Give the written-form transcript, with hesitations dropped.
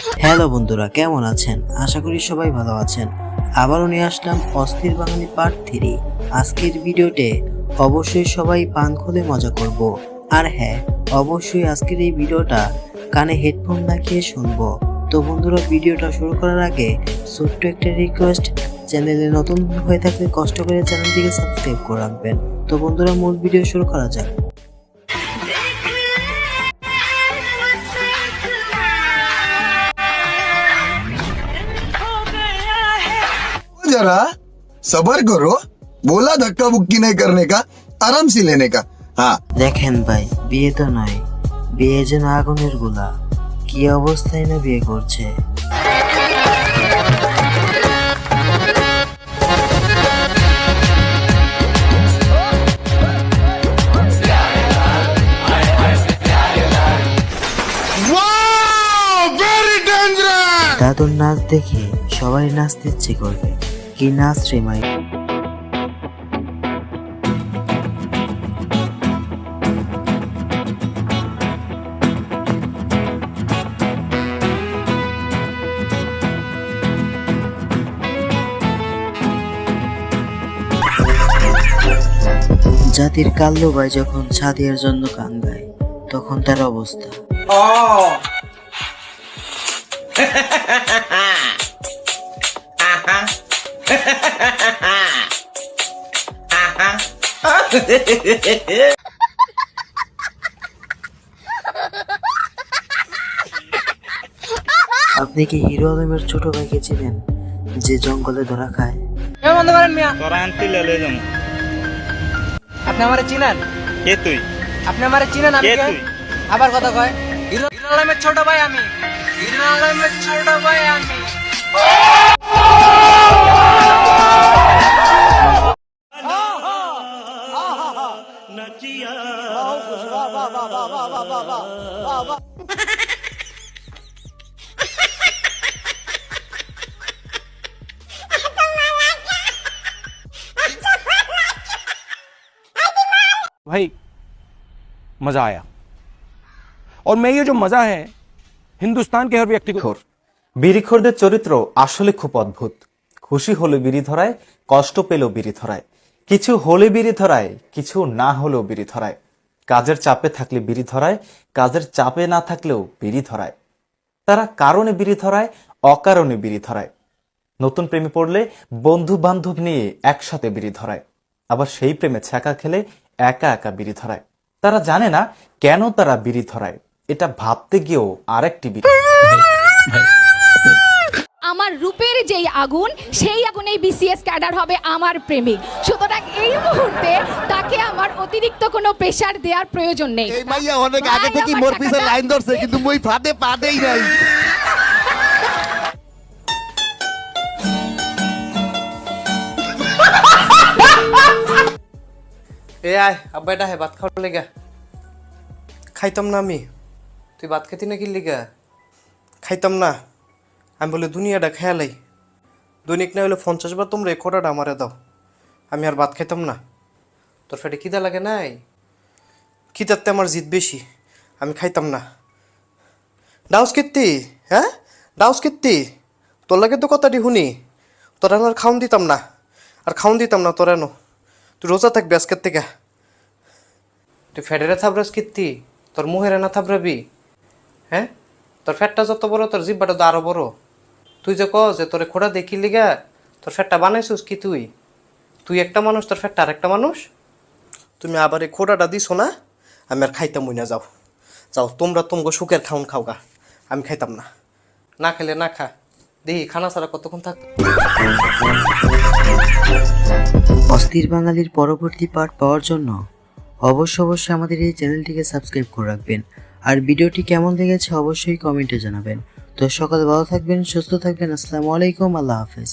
Hello বন্ধুরা, কেমন আছেন? আশা করি সবাই ভালো আছেন। আবারও নিয়ে আসলাম অস্থির বাঙালি পার্ট 3। আজকের ভিডিওতে অবশ্যই সবাই পান খুলে মজা করব। আর হ্যাঁ, অবশ্যই আজকের এই ভিডিওটা কানে হেডফোন লাগিয়ে শুনবো। তো বন্ধুরা, ভিডিওটা শুরু করার আগে ছোট্ট একটা রিকোয়েস্ট, চ্যানেলে নতুন হয়ে থাকলে কষ্ট করে চ্যানেলটিকে সাবস্ক্রাইব করে রাখবেন। তো বন্ধুরা, মূল ভিডিও শুরু করা যাক। जरा सबर करो, बोला धक्का बुक्की नहीं करने का, आराम से लेने का। हाँ দেখেন ভাই, বিয়ে তো নয়, বিয়ে যেন আগুনের গোলা। কি অবস্থায় না বিয়ে করছে। দাদুর নাচ দেখে সবাই নাচতে ইচ্ছে করবে। কি নাচ রে মাই! জাতির কাল্লু ভাই যখন সাদিয়ার জন্য গান গায়, তখন তার অবস্থা। আপনি কি হিরো আলমের ছোট ভাইকে চিনেন, যে জঙ্গলে ধরা খায়? বন্ধ করেন মিয়া। তোরা আনতে লেলে যাবো। আপনি আমারে চিনেন? কে তুই? আপনি আমারে চিনেন? আমি কে কে? তুই? আবার কথা কয়। হিরো আলমের ছোট ভাই আমি। হিরো আলমের ছোট ভাই আমি। भाई मजा आया और मैं ये जो मजा है हिंदुस्तान के हर व्यक्ति को। বিড়িখোরদের চরিত্র আসলে খুব অদ্ভুত। খুশি হলে বিড়ি ধরায়, কষ্ট পেলেও বিড়ি ধরায়, কিছু হলে বিড়ি ধরায়, কিছু না হলেও বিড়ি ধরায়, কাজের চাপে থাকলে বিড়ি ধরায়, কাজের চাপে না থাকলেও বিড়ি ধরায়। তারা কারণে বিড়ি ধরায়, অকারণে বিড়ি ধরায়। নতুন প্রেমে পড়লে বন্ধু বান্ধব নিয়ে একসাথে বিড়ি ধরায়, আবার সেই প্রেমে ছ্যাঁকা খেলে একা একা বিড়ি ধরায়। তারা জানে না কেন তারা বিড়ি ধরায়, এটা ভাবতে গিয়েও আরেকটি বিড়ি। আমার রূপের যেই আগুন, সেই আগুনেই বিসিএস ক্যাডার হবে আমার প্রেমিক। সুতরাং এই মুহূর্তে তাকে আমার অতিরিক্ত কোনো প্রেসার দেওয়ার প্রয়োজন নেই। এই মাইয়া অনেক আগে থেকে মোর পিছে লাইন ধরছে, কিন্তু মই ফাঁদে পাদেই নাই। এ আয়, আব্বা এটা হে ভাত খাওয়ার লেগা। খাইতাম না আমি। তুই ভাত খেতি না কি লিগা? খাইতাম না আমি, বলে দুনিয়াটা খেয়ালাই। দৈনিক না হলে 50 বার তোমরা এই খোটাটা আমারে দাও, আমি আর ভাত খাইতাম না। তোর ফেটে খিদা লাগে নাই? খিদাতে আমার জিদ বেশি, আমি খাইতাম না। ডাউস কেত্তি, হ্যাঁ ডাউস কেত্তি, তোর লাগে তো কথাটি শুনি। তোরা আর খাওন দিতাম না, আর খাওন দিতাম না তোরা নো। তুই রোজা থাকবি আজকের থেকে। তুই ফ্যাটেরা থাবরাস কীর্তি, তোর মুহেরা না থাবরাবি? হ্যাঁ, তোর ফ্যাটটা যত বড়, তোর জিব্বাটা তো আরো বড়। তুই যে কস যে তোরে খোড়া দেখি লিগা তোর ফ্যাটটা বানাইছিস কি? তুই একটা মানুষ, তোর ফ্যাটটা আর একটা মানুষ। তুমি আবার এই খোড়াটা দিছো না, আমি আর খাইতাম না। যাও যাও, তোমরা তোমাকে সুখের খাউন খাওগা, আমি খাইতাম না। না খেলে না খা, দেখি খানা ছাড়া কতক্ষণ থাক। অস্থির বাঙালির পরবর্তী পার্ট পাওয়ার জন্য অবশ্যই আমাদের এই চ্যানেলটিকে সাবস্ক্রাইব করে রাখবেন। আর ভিডিওটি কেমন লেগেছে অবশ্যই কমেন্টে জানাবেন। তো সকাল ভালো থাকবেন, সুস্থ থাকবেন। আসসালামু আলাইকুম, আল্লাহ হাফেজ।